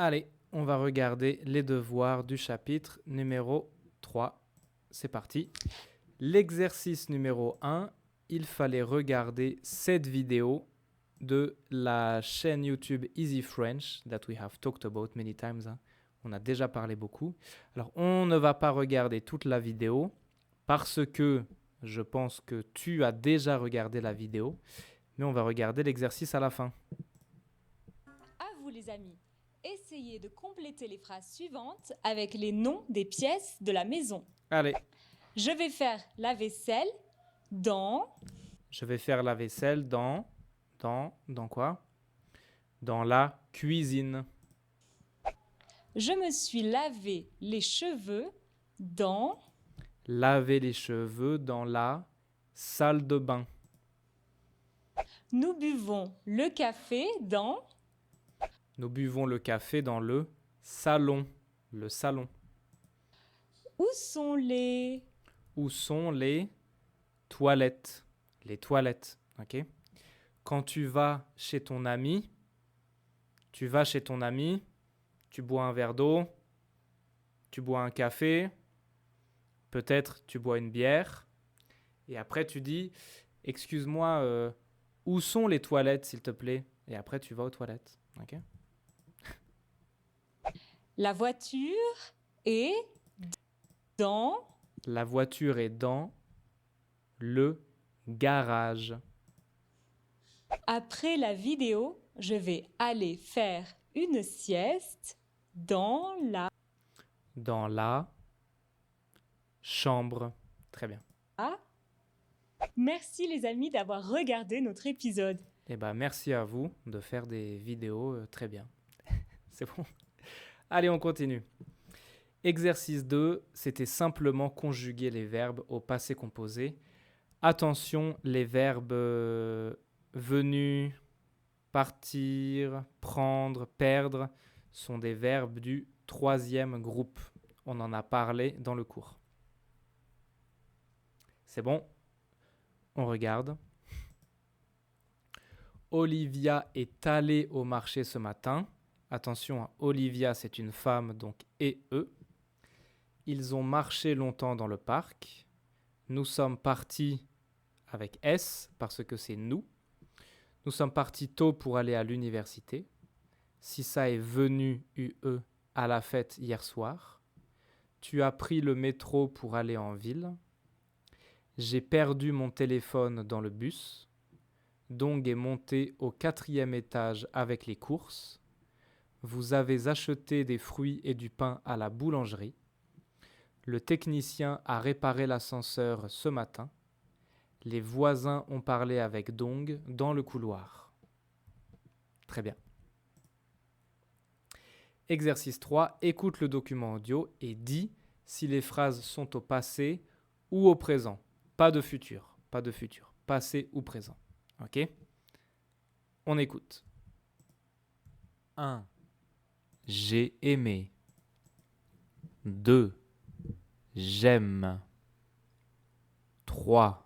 Allez, on va regarder les devoirs du chapitre numéro 3. C'est parti. L'exercice numéro 1, il fallait regarder cette vidéo de la chaîne YouTube Easy French that we have talked about many times. Hein. On a déjà parlé beaucoup. Alors, on ne va pas regarder toute la vidéo parce que je pense que tu as déjà regardé la vidéo, mais on va regarder l'exercice à la fin. À vous les amis, essayez de compléter les phrases suivantes avec les noms des pièces de la maison. Allez, Je vais faire la vaisselle dans... je vais faire la vaisselle dans quoi? Dans la cuisine. Je me suis lavé les cheveux dans... Laver les cheveux dans la salle de bain. Nous buvons le café dans... Nous buvons le café dans le salon. Le salon. Où sont les... Où sont les toilettes? Les toilettes, ok? Quand tu vas chez ton ami, tu bois un verre d'eau, tu bois un café, peut-être tu bois une bière, et après tu dis, excuse-moi, où sont les toilettes, s'il te plaît? Et après tu vas aux toilettes, ok? La voiture est dans... La voiture est dans le garage. Après la vidéo, je vais aller faire une sieste dans la... Dans la chambre. Très bien. Merci les amis d'avoir regardé notre épisode. Eh ben, merci à vous de faire des vidéos très bien. C'est bon. Allez, on continue. Exercice 2, c'était simplement conjuguer les verbes au passé composé. Attention, les verbes venus, partir, prendre, perdre sont des verbes du 3e groupe. On en a parlé dans le cours. C'est bon? On regarde. Olivia est allée au marché ce matin. Attention, hein, Olivia, c'est une femme, donc et eux. Ils ont marché longtemps dans le parc. Nous sommes partis avec S, parce que c'est nous. Nous sommes partis tôt pour aller à l'université. Sissa est venu, UE, à la fête hier soir. Tu as pris le métro pour aller en ville. J'ai perdu mon téléphone dans le bus. Dong est monté au 4e étage avec les courses. Vous avez acheté des fruits et du pain à la boulangerie. Le technicien a réparé l'ascenseur ce matin. Les voisins ont parlé avec Dong dans le couloir. Très bien. Exercice 3. Écoute le document audio et dis si les phrases sont au passé ou au présent. Pas de futur. Passé ou présent. Ok? On écoute. 1. J'ai aimé. 2. J'aime. 3.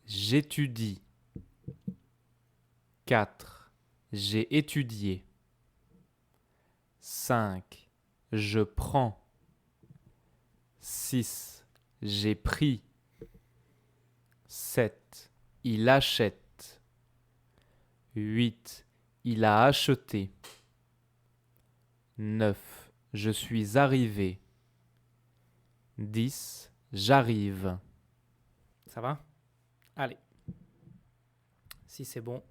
J'étudie. 4. J'ai étudié. 5. Je prends. 6. J'ai pris. 7. Il achète. 8. Il a acheté. 9. Je suis arrivé. 10. J'arrive. Ça va? Allez. Si c'est bon,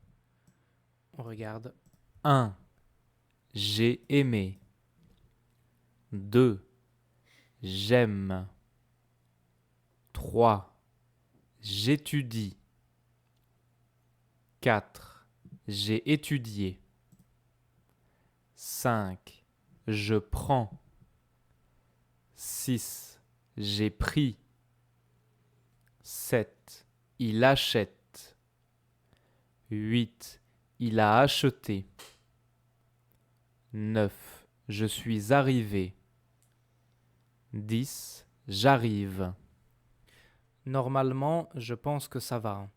on regarde. 1. J'ai aimé. 2. J'aime. 3. J'étudie. 4. J'ai étudié. 5. Je prends. 6. J'ai pris. 7. Il achète. 8. Il a acheté. 9. Je suis arrivé. 10. J'arrive. Normalement, je pense que ça va.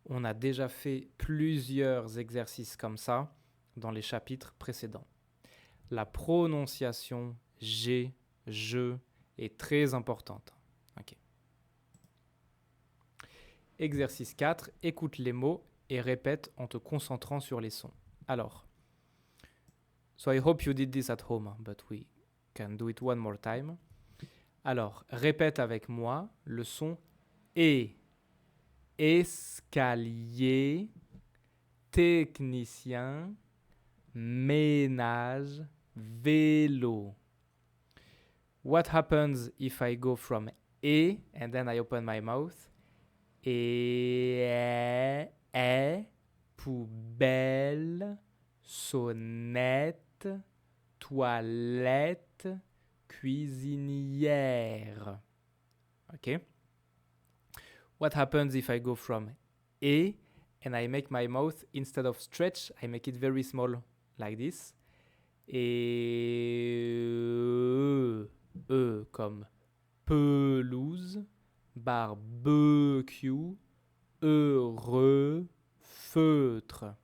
On a déjà fait plusieurs exercices comme ça dans les chapitres précédents. la prononciation j'ai, je est très importante. Ok. Exercice 4, écoute les mots et répète en te concentrant sur les sons. Alors, so I hope you did this at home, but we can do it one more time. Alors, répète avec moi le son E. Escalier, technicien, ménage, vélo. What happens if I go from E and then I open my mouth? Poubelle, sonnette, toilette, cuisinière. Ok? What happens if I go from E and I make my mouth, instead of stretch, I make it very small, like this. E comme pelouse, barbecue, heureux, feutre.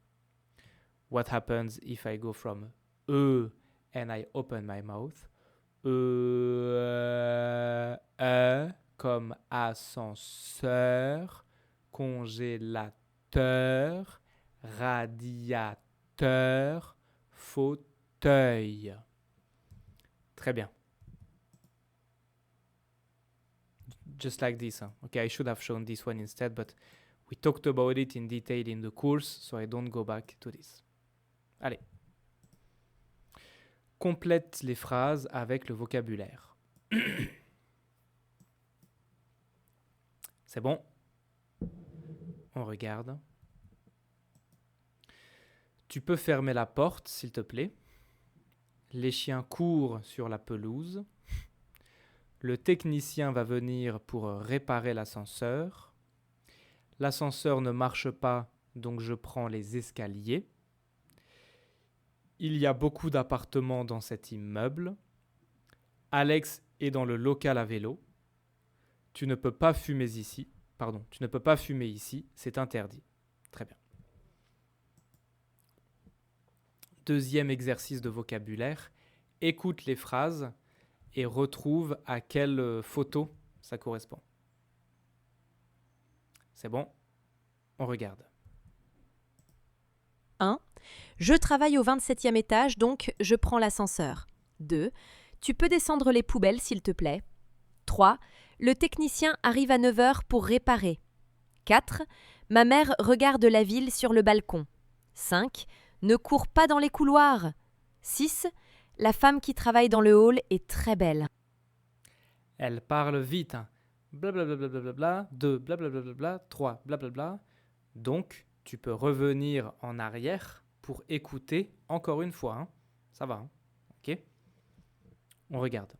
What happens if I go from E and I open my mouth? Comme ascenseur, congélateur, radiateur, fauteuil. Très bien. Just like this. Huh? Okay, I should have shown this one instead, but we talked about it in detail in the course, so I don't go back to this. Allez. Complète les phrases avec le vocabulaire. C'est bon? On regarde. Tu peux fermer la porte, s'il te plaît. Les chiens courent sur la pelouse. Le technicien va venir pour réparer l'ascenseur. L'ascenseur ne marche pas, donc je prends les escaliers. Il y a beaucoup d'appartements dans cet immeuble. Alex est dans le local à vélo. Tu ne peux pas fumer ici. Pardon, tu ne peux pas fumer ici, c'est interdit. Très bien. Deuxième exercice de vocabulaire. Écoute les phrases et retrouve à quelle photo ça correspond. C'est bon? On regarde. 1. Je travaille au 27e étage, donc je prends l'ascenseur. 2. Tu peux descendre les poubelles, s'il te plaît. 3. Le technicien arrive à 9h pour réparer. 4. Ma mère regarde la ville sur le balcon. 5. Ne cours pas dans les couloirs. 6. La femme qui travaille dans le hall est très belle. Elle parle vite. Blablabla, 2, blablabla, 3, blablabla. Donc, tu peux revenir en arrière pour écouter encore une fois. Hein. Ça va, hein? Ok? On regarde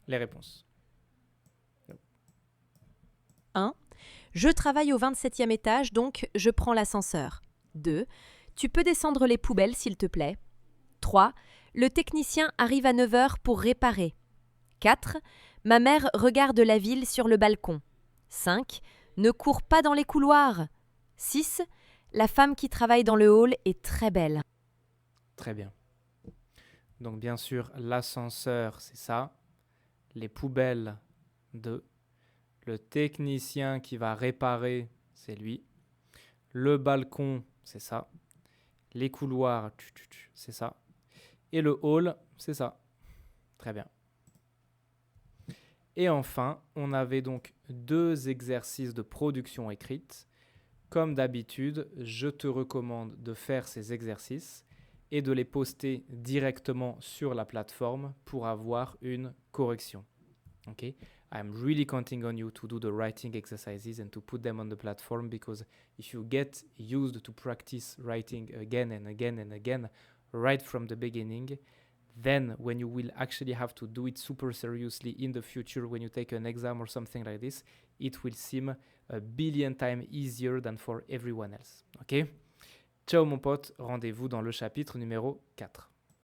les réponses. 1. Je travaille au 27e étage, donc je prends l'ascenseur. 2. Tu peux descendre les poubelles, s'il te plaît. 3. Le technicien arrive à 9h pour réparer. 4. Ma mère regarde la ville sur le balcon. 5. Ne cours pas dans les couloirs. 6. La femme qui travaille dans le hall est très belle. Très bien. Donc bien sûr, l'ascenseur, c'est ça. Les poubelles, 2. Le technicien qui va réparer, c'est lui. Le balcon, c'est ça. Les couloirs, c'est ça. Et le hall, c'est ça. Très bien. Et enfin, on avait donc 2 exercices de production écrite. Comme d'habitude, je te recommande de faire ces exercices et de les poster directement sur la plateforme pour avoir une correction. Okay? I'm really counting on you to do the writing exercises and to put them on the platform, because if you get used to practice writing again and again and again right from the beginning, then when you will actually have to do it super seriously in the future, when you take an exam or something like this, it will seem a billion times easier than for everyone else. Ok? Ciao mon pote, rendez-vous dans le chapitre numéro 4.